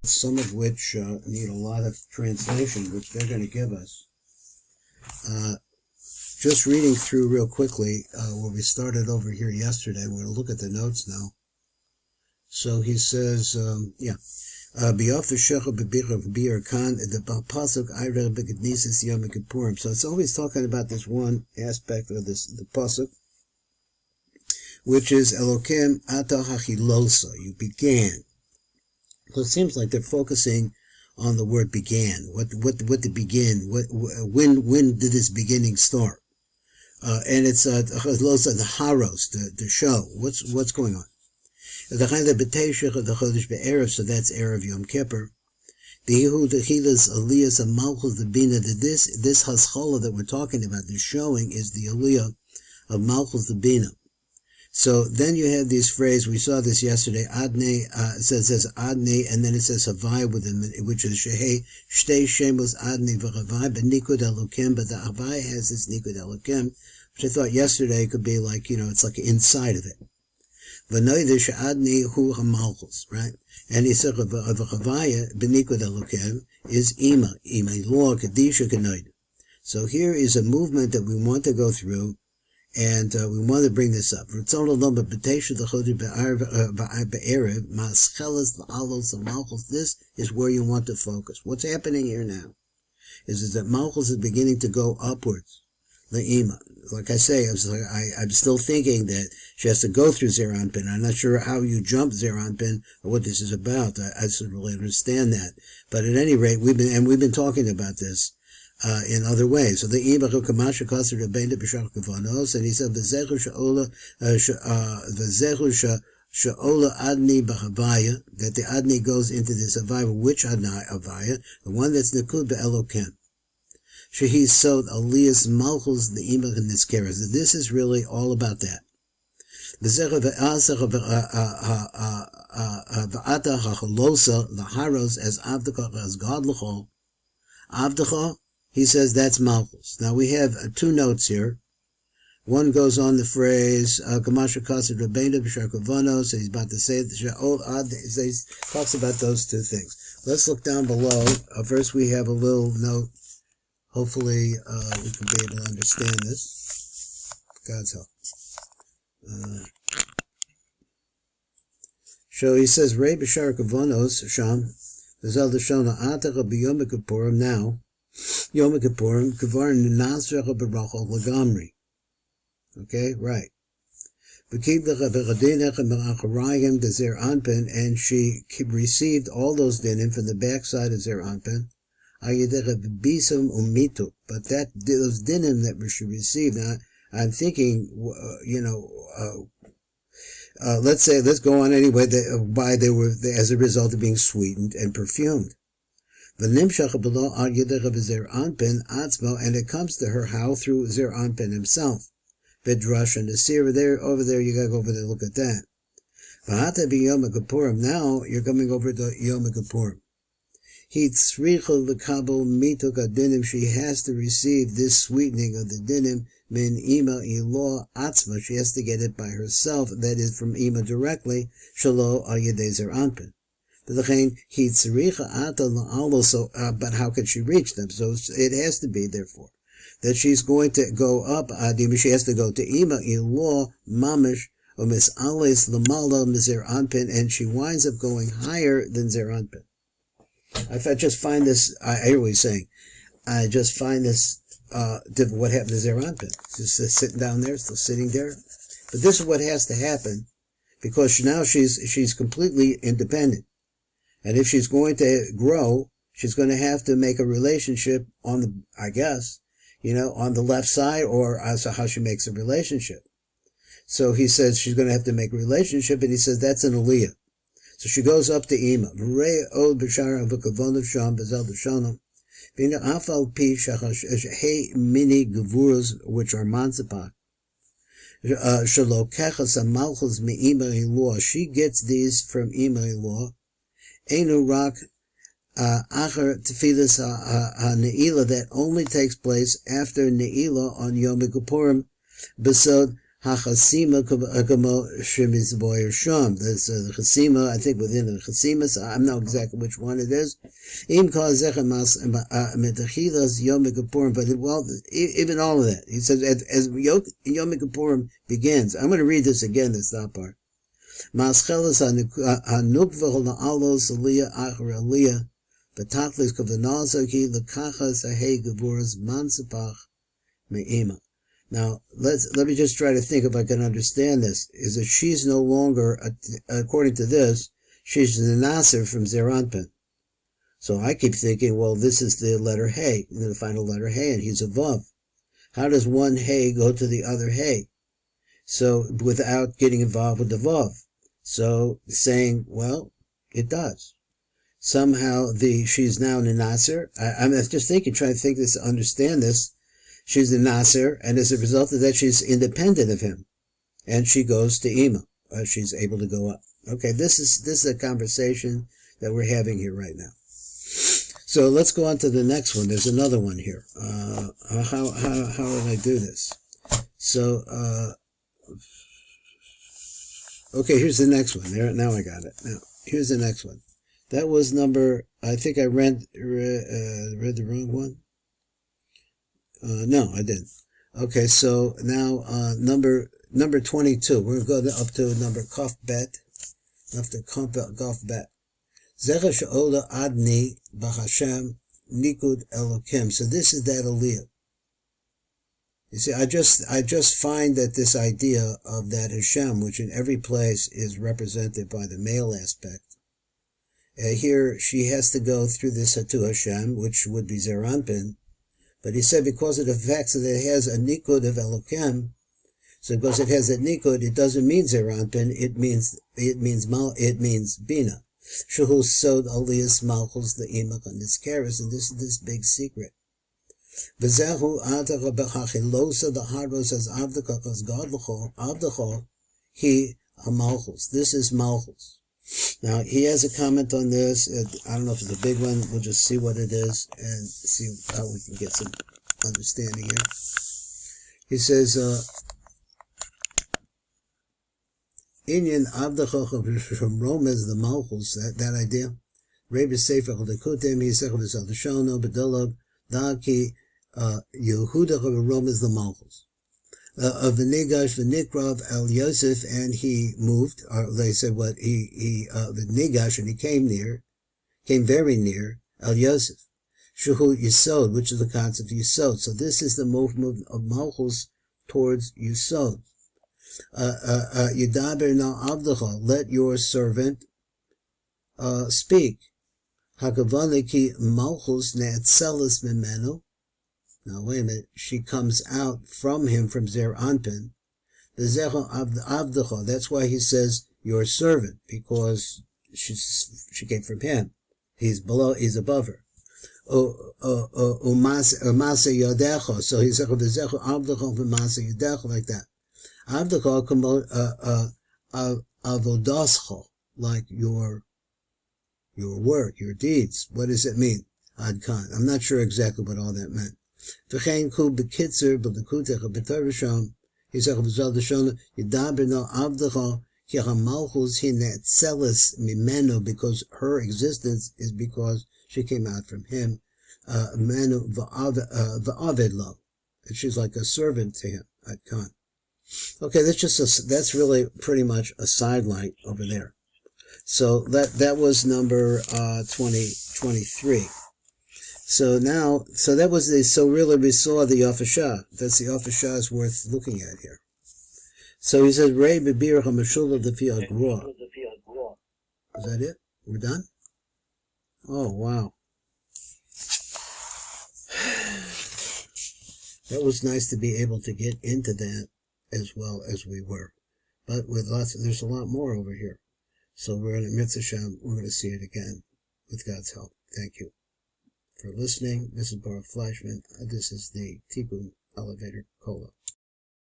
some of which need a lot of translation, which they're going to give us. Just reading through real quickly where we started over here yesterday. We're going to look at the notes now. So he says, so it's always talking about this one aspect of the pasuk, which is Elokim ata hachilosa, you began. So it seems like they're focusing on the word began. What did begin? When did this beginning start? And it's the haros, the show. What's going on? So that's Erev Yom Kippur. This haschala that we're talking about, the showing, is the aliyah of Malchus the Bina. So then you have this phrase, we saw this yesterday, Adne, it says Adne, and then it says Havayah within it, which is Shehei, Shtei Shemos Adne v'Havayah, but Nikud Elokim, but the Havayah has this Nikud Elokim, which I thought yesterday could be like, it's like inside of it. V'noidish Adne hu HaMalchus, right? And he said, Havayah, b'Nikud Elokim, is Ima Law, Kadisha Kenoid. So here is a movement that we want to go through, and we want to bring this up. This is where you want to focus. What's happening here now is that Malchus is beginning to go upwards. Like I say, I'm still thinking that she has to go through Zeranpin. I'm not sure how you jump Zeranpin or what this is about. I should really understand that. But at any rate, we've been talking about this in other ways. So the Ibachu Kamasha Kasser Rebbeinu B'Shach Kavanos, and he said V'zechu Sha'ola Adni B'Havayah, that the Adni goes into this Havayah. Which Havayah? The one that's Nikud Be'Elokim. Shehi Sod Aliyas Malchus the Imach and Niskeres. This is really all about that. V'zechu V'asach V'ata Hachalosa Laharos as Avdecha as God L'chol. Avdecha, he says that's Malchus. Now we have two notes here. One goes on the phrase Kamasha Kasser Rebbeinu B'Shar Kavanos, so he's about to say it. He talks about those two things. Let's look down below. First we have a little note. Hopefully we can be able to understand this. God's help. So he says Rei B'Shar Kavanos Sham V'zel Shona Atacha B'Yom Kippurim now. Yom Kippurim, Kavar Nasrecha Barachol Lagamri. Okay, right. And she received all those dinim from the backside of Zer Anpin. But those dinim that she received, now I'm thinking, let's go on anyway, why they were, as a result of being sweetened and perfumed. And it comes to her how? Through Zer Anpin himself. Vidrash and the Sira there, over there, you gotta go over there and look at that. Now you're coming over to Yom Kippurim. She has to receive this sweetening of the dinim min ima ilo atzma. She has to get it by herself, that is from ima directly, shalo al yedei Zer Anpin. But how can she reach them? So it has to be, therefore, that she's going to go up, she has to go to Ima, Ilo, Mamish, or Mis Ales, Lamala, Mizer Anpin, and she winds up going higher than Zer Anpin. I just find this, I hear what he's saying, I just find this, what happened to Zer Anpin. Just sitting down there, still sitting there. But this is what has to happen, because now she's completely independent. And if she's going to grow, she's going to have to make a relationship on the, I guess, on the left side, or as to how she makes a relationship. So he says she's going to have to make a relationship, and he says that's an aliyah. So she goes up to Ima. Mini gevuras, which are mansapak. She gets these from Ima Ilua. Enu rak acher tefilas ne'ilah, that only takes place after ne'ilah on Yom Kippurim, besod Hachasima kamo shemizboyer sham. There's the chasima, I think within the chasima, so I don't know exactly which one it is. Im kol zecher mas metachilas Yom Kippurim, but well, even all of that. He says, as Yom Kippurim begins, I'm going to read this again, this that part. Maschelas hanukvah la'alos aliyah achar aliyah, betachlis kavanazo ki lekachas ahei gevuras mansipach me'ima. Now, let me just try to think if I can understand this. Is that she's no longer, according to this, she's the Nasser from Zeranpin. So I keep thinking, well, this is the letter Hey, the final letter Hey, and he's a Vav. How does one Hey go to the other Hey? So, without getting involved with the Vav. So, saying, well, it does. Somehow, she's now in the Nasser. I'm just thinking, trying to think this, understand this. She's the Nasser, and as a result of that, she's independent of him. And she goes to Ima. She's able to go up. Okay, this is a conversation that we're having here right now. So let's go on to the next one. There's another one here. How would I do this? So, okay, here's the next one. There, now I got it. Now, here's the next one. That was number, I think I read the wrong one. No, I didn't. Okay, so now number 22. We're going to go up to number Kaf Bet. After Kaf Bet. Zecha she'ola adni b'Hashem nikud Elokim. So this is that aliyah. You see, I just find that this idea of that Hashem, which in every place is represented by the male aspect, here she has to go through this Hatu Hashem, which would be Zeranpin. But he said because of the fact that it has a nikud of Elokim, so because it has a nikud, it doesn't mean Zeranpin, it means Bina. Shehu sod aliyas malchus le'imach on this keres, and this is this big secret. V'zehu adach b'chachilosa the hardro says avdaka chas gadlucho avdacho he a malchus. This is malchus. Now, he has a comment on this. I don't know if it's a big one. We'll just see what it is and see how we can get some understanding here. He says, Inyan Abdachoch from Romans, the Malchus, that idea. Rabbi Sefer Chaldekutim, he said, Shono, Bedolog, Daki, Yehuda of Romans, the Malchus. Of the Negash, the Nikrav, Al Yosef, and he moved, or they said what, the Negash, and he came very near, Al Yosef. Shuhu Yisod, which is the concept of Yisod. So this is the movement of Malchus towards Yisod. Yudaber na Avdacha, let your servant speak. Hakavod ki Malchus ne'etzelis mimenu. Now wait a minute, she comes out from him from Zer Anpin. The Zecha Avdacha, that's why he says your servant, because she came from him. He's above her. Umasa Yodecha, so he said the Zecha Avdacha Umasa Yodecha, like that. Avdacha avodascha, like your work, your deeds. What does it mean? Adkan. I'm not sure exactly what all that meant. V'chein ku b'kitzer b'lekutecha b'torvisham. He said v'zal d'shona yidaber no avdacha ki hamalchus hi ne'etzelis mimenu, because her existence is because she came out from him. Menu v'aved lo, and she's like a servant to him. Adkan. Okay, that's really pretty much a sidelight over there. So that was number 23. So now, that was really we saw the Yafashah. That's the Yafashah is worth looking at here. So he says, Rei bebir hamashula defi agroa. Is that it? We're done? Oh, wow. That was nice to be able to get into that as well as we were. But with there's a lot more over here. So we're in Mitzvah Shem. We're going to see it again with God's help. Thank you for listening. This is Baruch Fleischman. This is the Tikkun Elevator Cola.